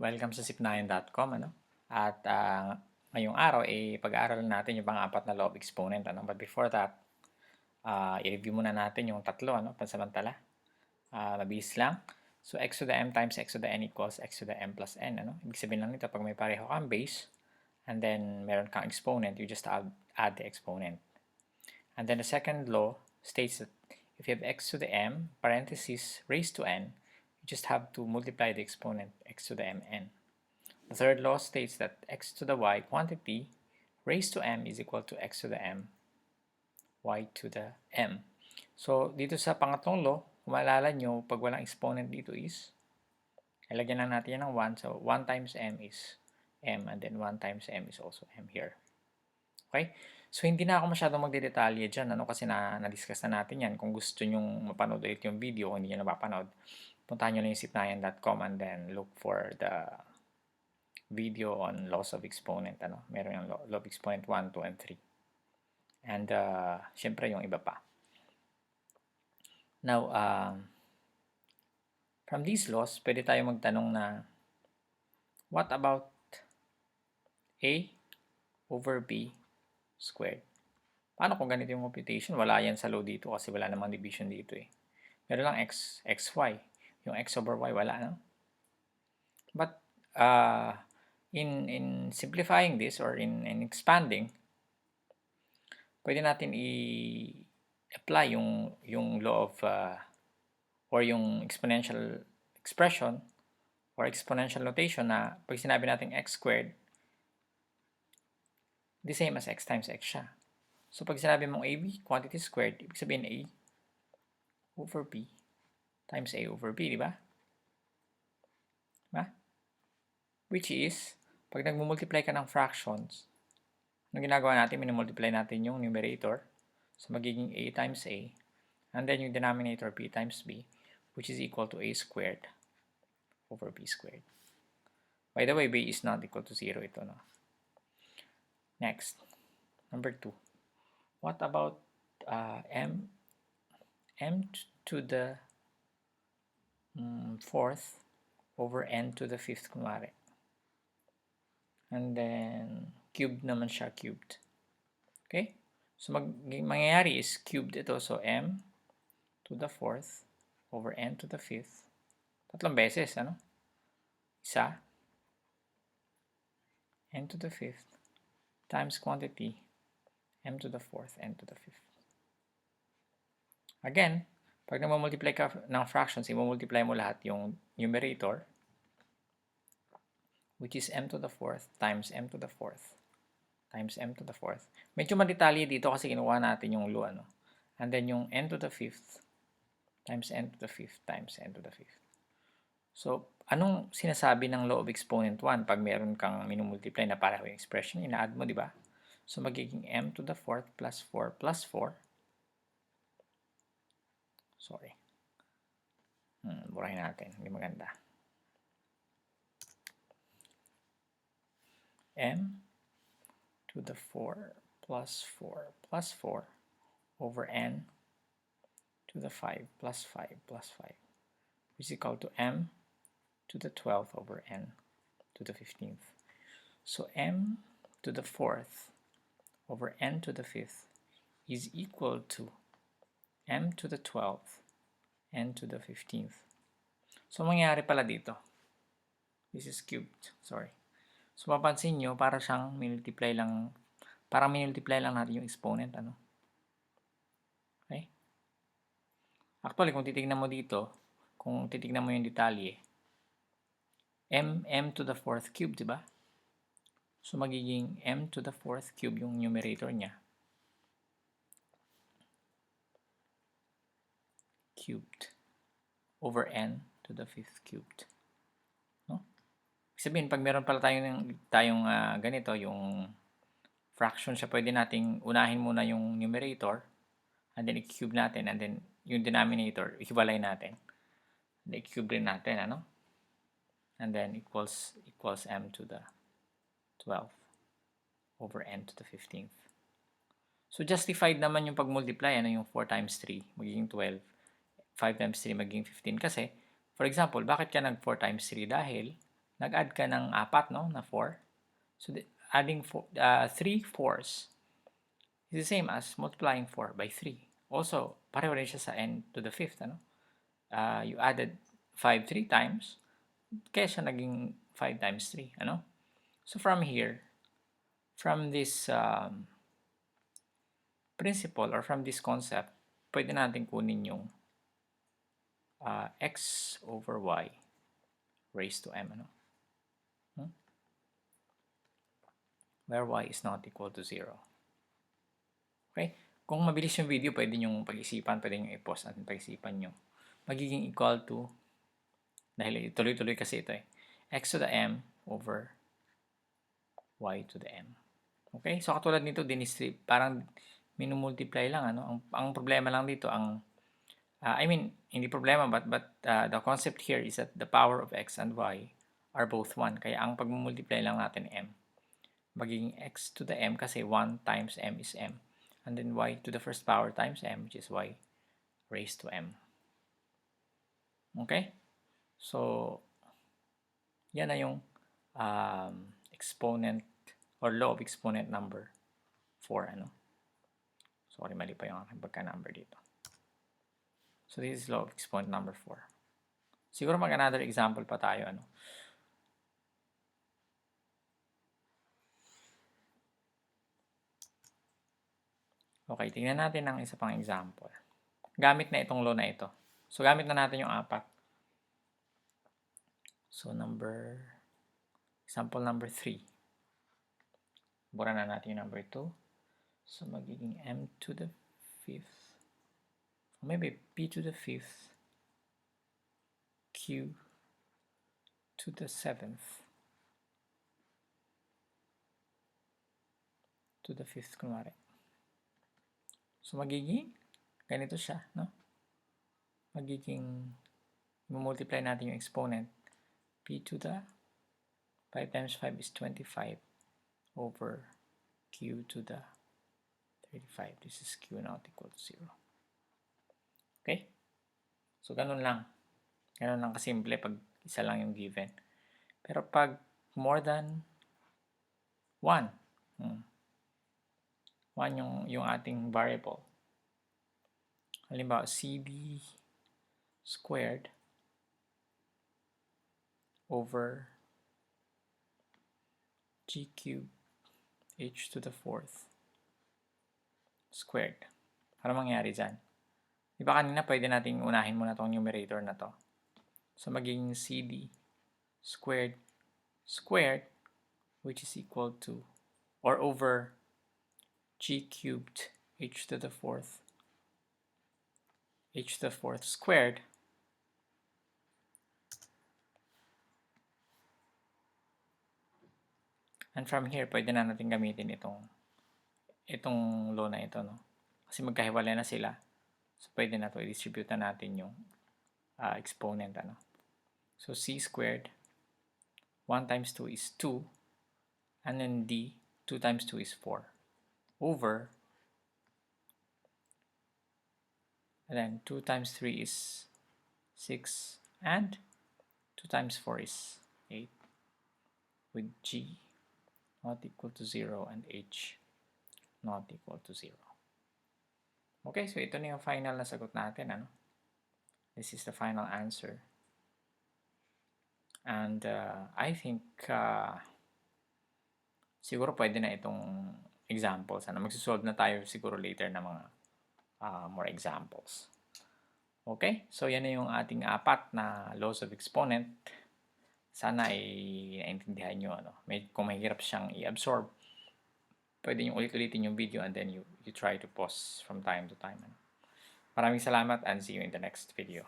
Welcome sa sip9.com, ano? At ngayong araw pag-aaralan natin yung pang-apat na law of exponent, ano? But before that, i-review muna natin yung tatlo, ano? Pansamantala. Mabilis lang. So x to the m times x to the n equals x to the m plus n, ano? Ibig sabihin lang nito, pag may pareho kang base, and then meron kang exponent, you just add the exponent. And then the second law states that if you have x to the m, parentheses, raised to n, you just have to multiply the exponent x to the mn. The third law states that x to the y quantity raised to m is equal to x to the m y to the m. So, dito sa pangatlong law, kung maalala nyo, pag walang exponent dito is, ilagyan lang natin yan ng 1. So, 1 times m is m, and then 1 times m is also m here. Okay? So, hindi na ako masyadong magdedetalye dyan, ano, kasi na-discuss na natin yan. Kung gusto nyong mapanood ulit yung video, kung hindi nyo napapanood, puntahan nyo lang yung sipnayan.com and then look for the video on laws of exponent. Ano? Meron yung law of exponent 1, 2, and 3. And, syempre, yung iba pa. Now, from these laws, pwede tayo magtanong na, what about a over b squared? Paano kung ganito yung computation? Wala yan sa law dito kasi wala namang division dito eh. Meron lang xy. Yung x over y, wala, no? But, in simplifying this or in expanding, pwede natin i-apply yung law of or yung exponential expression or exponential notation na pag sinabi natin x squared, the same as x times x siya. So pag sinabi mong ab, quantity squared, ibig sabihin a over b times a over b, di ba? Diba? Which is, pag nagmumultiply ka ng fractions, anong ginagawa natin? Minumultiply natin yung numerator. So magiging a times a, and then yung denominator b times b, which is equal to a squared over b squared. By the way, b is not equal to 0 ito, no? Next, number 2. What about m to the fourth over n to the fifth, kunwari. And then, cubed naman siya, cubed. Okay? So, mangyayari is cubed ito. So, m to the fourth over n to the fifth. Tatlong beses, ano? Isa. N to the fifth times quantity m to the fourth, n to the fifth. Again, pag nagmamultiply ka ng fractions, i-multiply mo lahat yung numerator, which is m to the fourth times m to the fourth times m to the fourth. Medyo madetalye dito kasi kinuha natin yung law, ano? And then yung n to the fifth times n to the fifth times n to the fifth. So, anong sinasabi ng law of exponent 1 pag meron kang minumultiply na pareho yung expression? Ina-add mo, di ba? So, magiging m to the fourth plus 4 plus 4. Sorry. Burahin natin. Hindi maganda. M to the 4 plus 4 plus 4 over n to the 5 plus 5 plus 5, which is equal to m to the 12th over n to the 15th. So m to the 4th over n to the 5th is equal to m to the 12th n to the 15th. So mangyayari pala dito, this is cubed, sorry. So mapansin nyo, para siyang minultiply lang, parang minultiply lang natin yung exponent, ano? Okay? Actually, kung titignan mo dito, kung titignan mo yung detalye, m to the 4th cube, di ba? So magiging m to the 4th cube yung numerator niya. Cubed over n to the 5th cubed. No? Sabihin, pag meron pala tayong ganito, yung fraction siya, pwede nating unahin muna yung numerator, and then i-cube natin, and then yung denominator, ihiwalay natin. And i-cube rin natin, ano? And then equals m to the 12th over n to the 15th. So, justified naman yung pag-multiply, ano, yung 4 times 3, magiging 12. 5 times 3, magiging 15. Kasi, for example, bakit ka nag 4 times 3? Dahil, nag-add ka ng 4, no, na 4. So, adding 3 fours is the same as multiplying 4 by 3. Also, pareho rin siya sa n to the 5th, ano? You added 5 3 times, kaya siya naging 5 times 3, ano? So, from here, from this principle or from this concept, pwede natin kunin yung x over y raised to m, ano? Where y is not equal to 0. Okay? Kung mabilis yung video, pwede nyo pag-isipan, pwede nyo i-pause at pag-isipan nyo. Magiging equal to, dahil tuloy-tuloy kasi ito x to the m over y to the m. Okay? So, katulad nito, dinistrib, parang minumultiply lang, ano? Ang problema lang dito, hindi problema, but the concept here is that the power of x and y are both 1. Kaya ang pagmumultiply lang natin m. Magiging x to the m kasi 1 times m is m. And then y to the first power times m, which is y raised to m. Okay? So, yan na yung exponent or law of exponent number 4. Ano? Sorry, mali pa yung aking pagka-number dito. So, this is law of exponent number 4. Siguro mag-another example pa tayo. Ano? Okay, tingnan natin ang isa pang example. Gamit na itong law na ito. So, gamit na natin yung 4. So, example number 3. Bura na natin yung number 2. So, magiging m to the 5th. Or maybe p to the 5th. Q to the 7th. To the 5th, kunwari. So, magiging, ganito siya, no? Magiging, multiply natin yung exponent. P to the 5 times 5 is 25 over Q to the 35. This is Q not equal to 0. Okay? So, ganun lang. Ganun lang kasimple pag isa lang yung given. Pero pag more than 1, 1 yung ating variable. Halimbawa, CB squared over G cubed H to the 4th squared. Ano mangyari dyan? Di ba kanina pwede nating unahin muna tong numerator na to. So, magiging CD squared which is equal to or over G cubed H to the 4th squared and from here pwede na natin gamitin itong law na ito, no? Kasi magkahiwalay na sila. So pwede na to i-distribute na natin yung exponent, ano? So C squared 1 times 2 is 2 and then D 2 times 2 is 4 over, and then 2 times 3 is 6 and 2 times 4 is 8 with G not equal to 0 and H not equal to 0. Okay, so ito na yung final na sagot natin, ano? This is the final answer. And I think siguro pwede na itong examples. Magsusolve na tayo siguro later na mga more examples. Okay, so yan na yung ating 4 na laws of exponent. Sana ay naintindihan nyo. Kung mahirap siyang i-absorb, pwede nyo ulit-ulitin yung video and then you try to pause from time to time. Maraming salamat and see you in the next video.